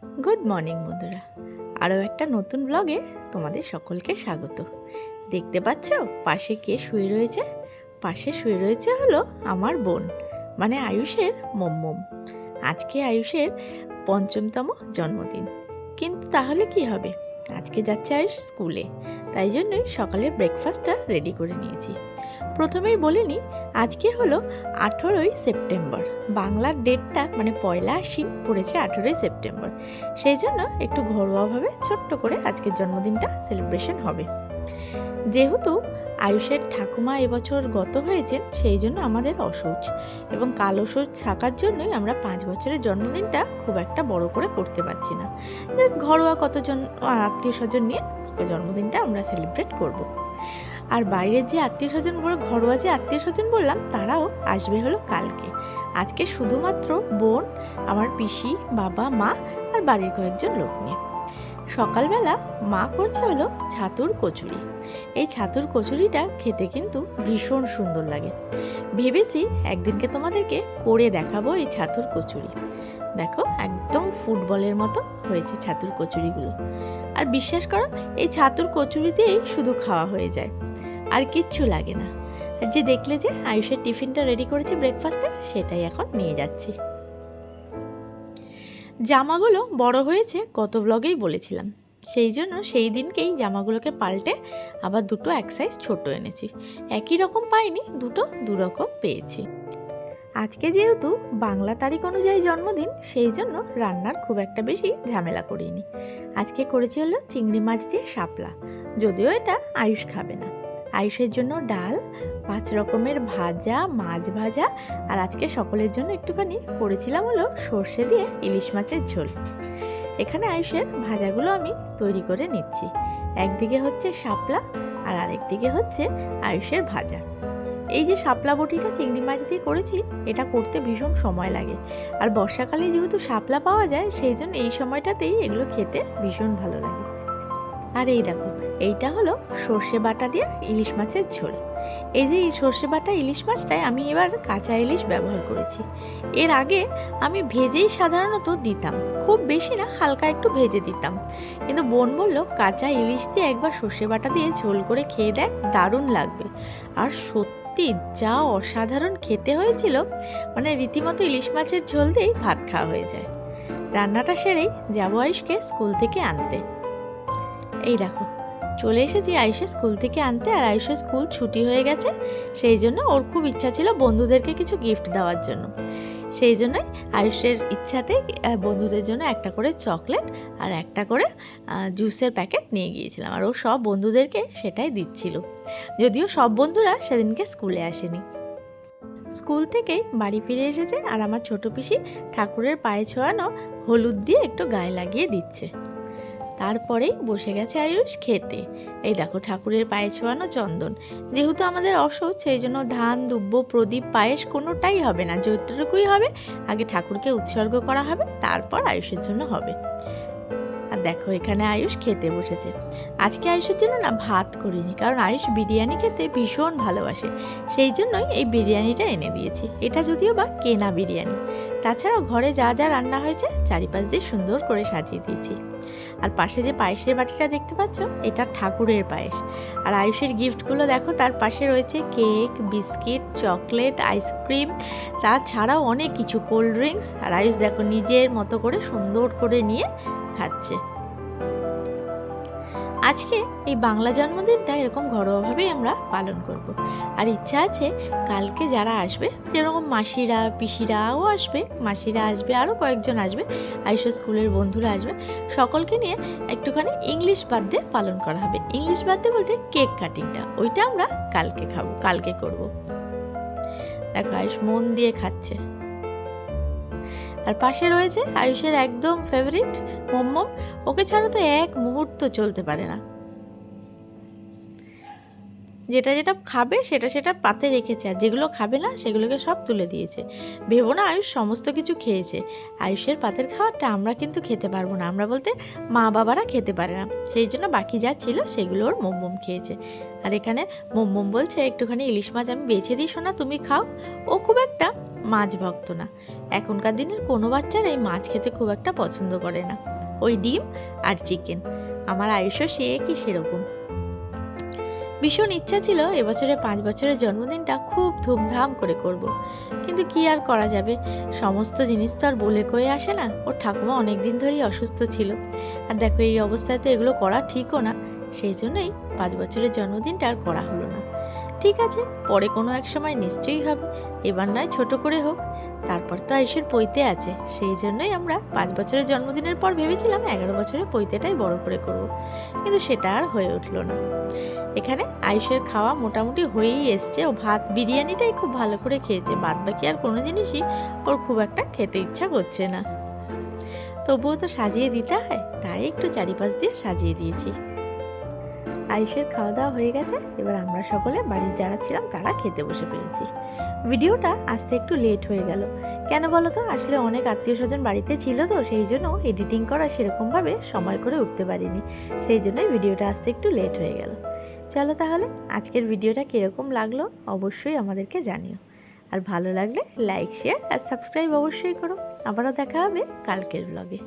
Good morning বন্ধুরা, আরও একটা নতুন ব্লগে তোমাদের সকলকে স্বাগত। দেখতে পাচ্ছ পাশে কে শুয়ে রয়েছে? পাশে শুয়ে রয়েছে হলো আমার বোন, মানে আয়ুষের মম্মম। আজকে আয়ুষের ৫ম জন্মদিন। কিন্তু তাহলে কি হবে, আজকে যাচ্ছে আয়ুষ স্কুলে, তাই জন্যই সকালে ব্রেকফাস্টটা রেডি করে নিয়েছি। প্রথমেই বলে নিই, আজকে হলো 18ই সেপ্টেম্বর। বাংলার ডেটটা মানে পয়লা আশ্বিন পড়েছে 18ই সেপ্টেম্বর। সেই জন্য একটু ঘরোয়াভাবে ছোট্ট করে আজকের জন্মদিনটা সেলিব্রেশন হবে। যেহেতু আয়ুষের ঠাকুমা এবছর গত হয়েছেন, সেই জন্য আমাদের অসৌচ, এবং কাল অসৌচ থাকার জন্যই আমরা 5 বছরের জন্মদিনটা খুব একটা বড় করে করতে পারছি না। জাস্ট ঘরোয়া কতজন আত্মীয় স্বজন নিয়ে জন্মদিনটা আমরা সেলিব্রেট করব। আর বাইরের যে আত্মীয় স্বজন বলে ঘরোয়া যে আত্মীয় স্বজন বললাম, তারাও আসবে হলো কালকে। আজকে শুধুমাত্র বোন, আমার পিসি, বাবা, মা আর বাড়ির কয়েকজন লোক নিয়ে। সকালবেলা মা করছে হলো ছাতুর কচুরি। এই ছাতুর কচুরিটা খেতে কিন্তু ভীষণ সুন্দর লাগে। ভেবেছি একদিনকে তোমাদেরকে করে দেখাবো এই ছাতুর কচুরি। দেখো একদম ফুটবলের মতো হয়েছে ছাতুর কচুরিগুলো। আর বিশ্বাস করো, এই ছাতুর কচুরিতেই শুধু খাওয়া হয়ে যায়, আর কিচ্ছু লাগে না। আর যে দেখলে যে আয়ুষের টিফিনটা রেডি করেছি ব্রেকফাস্টের, সেটাই এখন নিয়ে যাচ্ছি। জামাগুলো বড় হয়েছে, গত ব্লগেই বলেছিলাম, সেই জন্য সেই দিনকেই জামাগুলোকে পাল্টে আবার দুটো এক সাইজ ছোট এনেছি। একই রকম পাইনি, দুটো দুরকম পেয়েছি। আজকে যেহেতু বাংলা তারিখ অনুযায়ী জন্মদিন, সেই জন্য রান্নার খুব একটা বেশি ঝামেলা করিনি। আজকে করেছি হলো চিংড়ি মাছ দিয়ে শাপলা, যদিও এটা আয়ুষ খাবে না। আয়ুষের জন্য ডাল, 5 রকমের ভাজা, মাছ ভাজা, আর আজকে সকলের জন্য একটুখানি করেছিলাম হলো সর্ষে দিয়ে ইলিশ মাছের ঝোল। এখানে আয়ুষের ভাজাগুলো আমি তৈরি করে নিচ্ছি। একদিকে হচ্ছে শাপলা আর আরেকদিকে হচ্ছে আয়ুষের ভাজা। এই যে শাপলা বটিটা চিংড়ি মাছ দিয়ে করেছি, এটা করতে ভীষণ সময় লাগে। আর বর্ষাকালে যেহেতু শাপলা পাওয়া যায়, সেই জন্য এই সময়টাতেই এগুলো খেতে ভীষণ ভালো লাগে। আর এই দেখো, এইটা হলো সর্ষে বাটা দিয়ে ইলিশ মাছের ঝোল। এই যে এই সর্ষে বাটা ইলিশ মাছটায় আমি এবার কাঁচা ইলিশ ব্যবহার করেছি। এর আগে আমি ভেজেই সাধারণত দিতাম, খুব বেশি না, হালকা একটু ভেজে দিতাম। কিন্তু বোন বললো কাঁচা ইলিশ দিয়ে একবার সর্ষে বাটা দিয়ে ঝোল করে খেয়ে দেখ, দারুণ লাগবে। আর সত্যি যা অসাধারণ খেতে হয়েছিল, মানে রীতিমতো ইলিশ মাছের ঝোল দিয়েই ভাত খাওয়া হয়ে যায়। রান্নাটা সেরেই যাবো আয়ুষকে স্কুল থেকে আনতে। এই দেখো চলে এসেছি আয়ুষের স্কুল থেকে আনতে। আর আয়ুষের স্কুল ছুটি হয়ে গেছে, সেই জন্য ওর খুব ইচ্ছা ছিল বন্ধুদেরকে কিছু গিফট দেওয়ার জন্য। সেই জন্যই আয়ুষের ইচ্ছাতে বন্ধুদের জন্য একটা করে চকলেট আর একটা করে জুসের প্যাকেট নিয়ে গিয়েছিলাম। আর ও সব বন্ধুদেরকে সেটাই দিচ্ছিল, যদিও সব বন্ধুরা সেদিনকে স্কুলে আসেনি। স্কুল থেকেই বাড়ি ফিরে এসেছে, আর আমার ছোট পিসি ঠাকুরের পায়ে ছোঁয়ানো হলুদ দিয়ে একটু গায়ে লাগিয়ে দিচ্ছে। তারপরেই বসে গেছে আয়ুষ খেতে। এই দেখো ঠাকুরের পায়ে ছোঁয়ানো চন্দন। যেহেতু আমাদের অসৌচ, সেই জন্য ধান, দুব্য, প্রদীপ, পায়েস কোনোটাই হবে না, যতটুকুই হবে আগে ঠাকুরকে উৎসর্গ করা হবে, তারপর আয়ুষের জন্য হবে। আর দেখো এখানে আয়ুষ খেতে বসেছে। আজকে আয়ুষের জন্য না ভাত করিনি, কারণ আয়ুষ বিরিয়ানি খেতে ভীষণ ভালোবাসে, সেই জন্যই এই বিরিয়ানিটা এনে দিয়েছি। এটা যদিও বা কেনা বিরিয়ানি, তাছাড়াও ঘরে যা যা রান্না হয়েছে চারিপাশ দিয়ে সুন্দর করে সাজিয়ে দিয়েছি। আর পাশে যে পায়েসের বাটিটা দেখতে পাচ্ছ, এটা ঠাকুরের পায়েস। আর আয়ুষের গিফটগুলো দেখো, তার পাশে রয়েছে কেক, বিস্কিট, চকলেট, আইসক্রিম, তাছাড়াও অনেক কিছু, কোল্ড ড্রিঙ্কস। আর আয়ুষ দেখো নিজের মতো করে সুন্দর করে নিয়ে খাচ্ছে। আজকে এই বাংলা জন্মদিনটা এরকম ঘরোয়াভাবেই আমরা পালন করব। আর ইচ্ছা আছে কালকে যারা আসবে, যেরকম মাসিরা, পিসিরাও আসবে, মাসিরা আসবে, আরও কয়েকজন আসবে, আয়ুষ স্কুলের বন্ধুরা আসবে, সকলকে নিয়ে একটুখানি ইংলিশ বার্থডে পালন করা হবে। ইংলিশ বার্থডে বলতে কেক কাটিংটা, ওইটা আমরা কালকে খাবো, কালকে করব। দেখো আয়ুষ মন দিয়ে খাচ্ছে। আর পাশে রয়েছে আয়ুষের একদম ফেভারিট মম্মম, ওকে ছাড়া তো এক মুহূর্ত চলতে পারে না। যেটা যেটা খাবে সেটা সেটা পাতে রেখেছে, আর যেগুলো খাবে না সেগুলোকে সব তুলে দিয়েছে। ভেবো না আয়ুষ সমস্ত কিছু খেয়েছে। আয়ুষের পাতের খাবারটা আমরা কিন্তু খেতে পারবো না, আমরা বলতে মা বাবারা খেতে পারে না, সেই জন্য বাকি যা ছিল সেগুলো ওর মোমোম খেয়েছে। আর এখানে মোমোম বলছে একটুখানি ইলিশ মাছ আমি বেছে দিই শোনা, তুমি খাও। ও খুব একটা মাছ ভক্ত না, এখনকার দিনের কোনো বাচ্চারা এই মাছ খেতে খুব একটা পছন্দ করে না, ওই ডিম আর চিকেন। আমার আয়ুষও সে কি সেরকম। ভীষণ ইচ্ছা ছিল এবছরে 5 বছরের জন্মদিনটা খুব ধুমধাম করে করব। কিন্তু কি আর করা যাবে, সমস্ত জিনিস তো আর বলে কয়ে আসে না। ওর ঠাকুমা অনেক দিন ধরেই অসুস্থ ছিল, আর দেখো এই অবস্থায় তো এগুলো করা ঠিকও না, সেই জন্যই 5 বছরের জন্মদিনটা আর করা হলো না। ঠিক আছে, পরে কোনো এক সময় নিশ্চয়ই হবে, এবার নয় ছোট করে হোক। তারপর তো আয়ুষের পৈতে আছে, সেই জন্যই আমরা 5 বছরের জন্মদিনের পর ভেবেছিলাম 11 বছরের পৈতেটাই বড় করে করব, কিন্তু সেটা আর হয়ে উঠলো না। এখানে আয়ুষের খাওয়া মোটামুটি হয়েই এসছে, ও ভাত বিরিয়ানিটাই খুব ভালো করে খেয়েছে, বাদ বাকি আর কোনো জিনিসই ওর খুব একটা খেতে ইচ্ছা করছে না। তবুও তো সাজিয়ে দিতে হয়, তাই একটু চারিপাশ দিয়ে সাজিয়ে দিয়েছি। আয়ুষের খাওয়া দাওয়া হয়ে গেছে, এবার আমরা সকলে বাড়ির যারা ছিলাম তারা খেতে বসে পেরেছি। ভিডিওটা আসতে একটু লেট হয়ে গেল, কেন বলো তো, আসলে অনেক আত্মীয় স্বজন বাড়িতে ছিল তো, সেই জন্য এডিটিং করা সেরকমভাবে সময় করে উঠতে পারিনি, সেই জন্যই ভিডিওটা আসতে একটু লেট হয়ে গেল। চলো তাহলে আজকের ভিডিওটা কীরকম লাগলো অবশ্যই আমাদেরকে জানিও, আর ভালো লাগলে লাইক শেয়ার আর সাবস্ক্রাইব অবশ্যই করো। আবারও দেখা হবে কালকের ব্লগে।